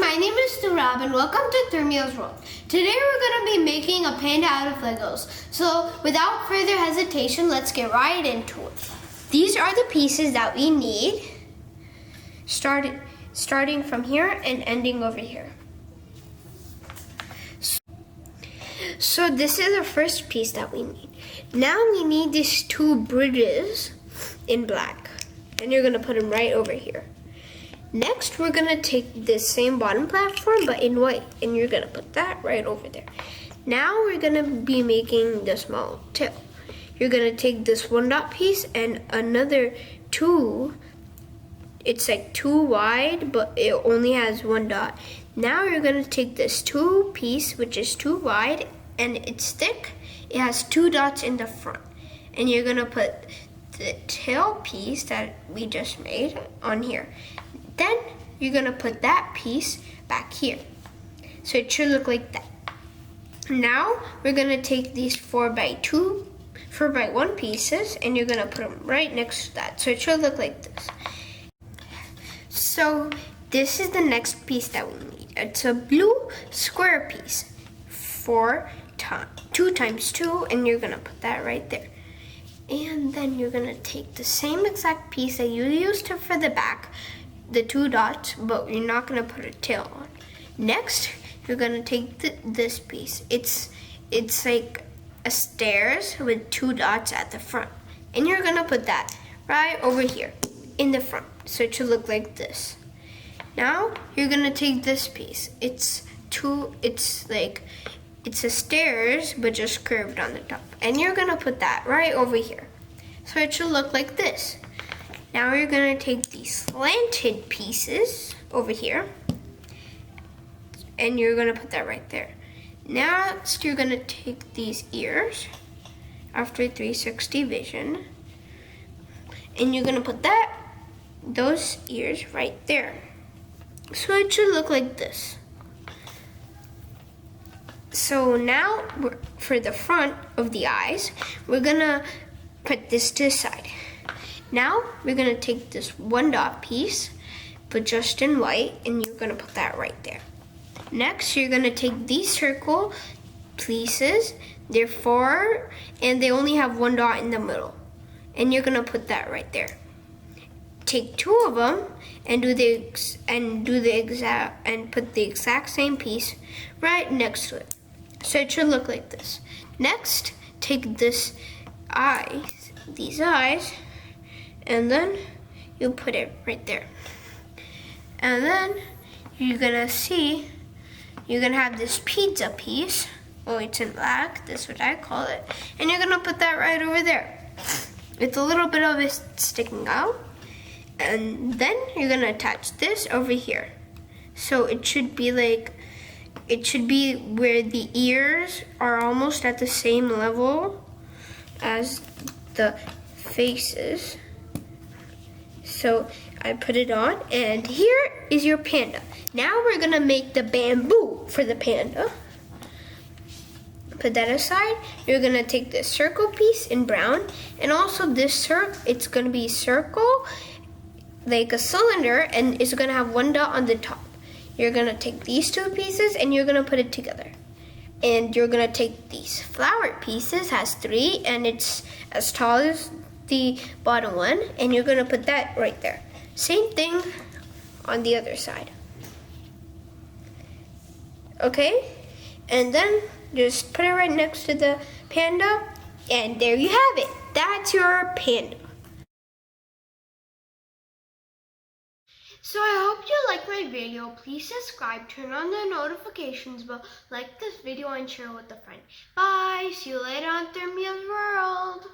my name is Turaab and welcome to Turmia's World. Today we're going to be making a panda out of Legos. So without further hesitation, let's get right into it. These are the pieces that we need, starting from here and ending over here. So this is the first piece that we need. Now we need these two bridges in black, and you're going to put them right over here. Next, we're gonna take this same bottom platform, but in white, and you're gonna put that right over there. Now we're gonna be making the small tail. You're gonna take this one dot piece and another two. It's like two wide, but it only has one dot. Now you're gonna take this two piece, which is two wide, and it's thick. It has two dots in the front. And you're gonna put the tail piece that we just made on here. Then you're gonna put that piece back here. So it should look like that. Now we're gonna take these 4x1 pieces, and you're gonna put them right next to that. So it should look like this. So this is the next piece that we need. It's a blue square piece, 2 times 2, and you're gonna put that right there. And then you're gonna take the same exact piece that you used for the back, the two dots, but you're not gonna put a tail on. Next, you're gonna take this piece. It's like a stairs with two dots at the front, and you're gonna put that right over here in the front, so it should look like this. Now you're gonna take this piece. It's a stairs, but just curved on the top, and you're gonna put that right over here, so it should look like this. Now you're gonna take these slanted pieces over here, and you're gonna put that right there. Next, you're gonna take these ears after 360 vision, and you're gonna put those ears right there. So it should look like this. So now, for the front of the eyes, we're gonna put this to the side. Now we're gonna take this one dot piece, but just in white, and you're gonna put that right there. Next, you're gonna take these circle pieces. They're 4, and they only have one dot in the middle, and you're gonna put that right there. Take 2 of them and put the exact same piece right next to it. So it should look like this. Next, take these eyes, and then you put it right there. And then you're gonna have this pizza piece. Oh, it's in black, that's what I call it. And you're gonna put that right over there. It's a little bit of it sticking out. And then you're gonna attach this over here. So it should be where the ears are almost at the same level as the faces. So I put it on, and here is your panda. Now we're gonna make the bamboo for the panda. Put that aside. You're gonna take this circle piece in brown, and also this circle, it's gonna be circle, like a cylinder, and it's gonna have one dot on the top. You're gonna take these two pieces, and you're gonna put it together. And you're gonna take these flower pieces, has 3, and it's as tall as the bottom one, and you're gonna put that right there. Same thing on the other side. Okay, and then just put it right next to the panda, and there you have it. That's your panda. So I hope you liked my video. Please subscribe, turn on the notifications bell, like this video, and share with a friend. Bye. See you later on Turmia's World.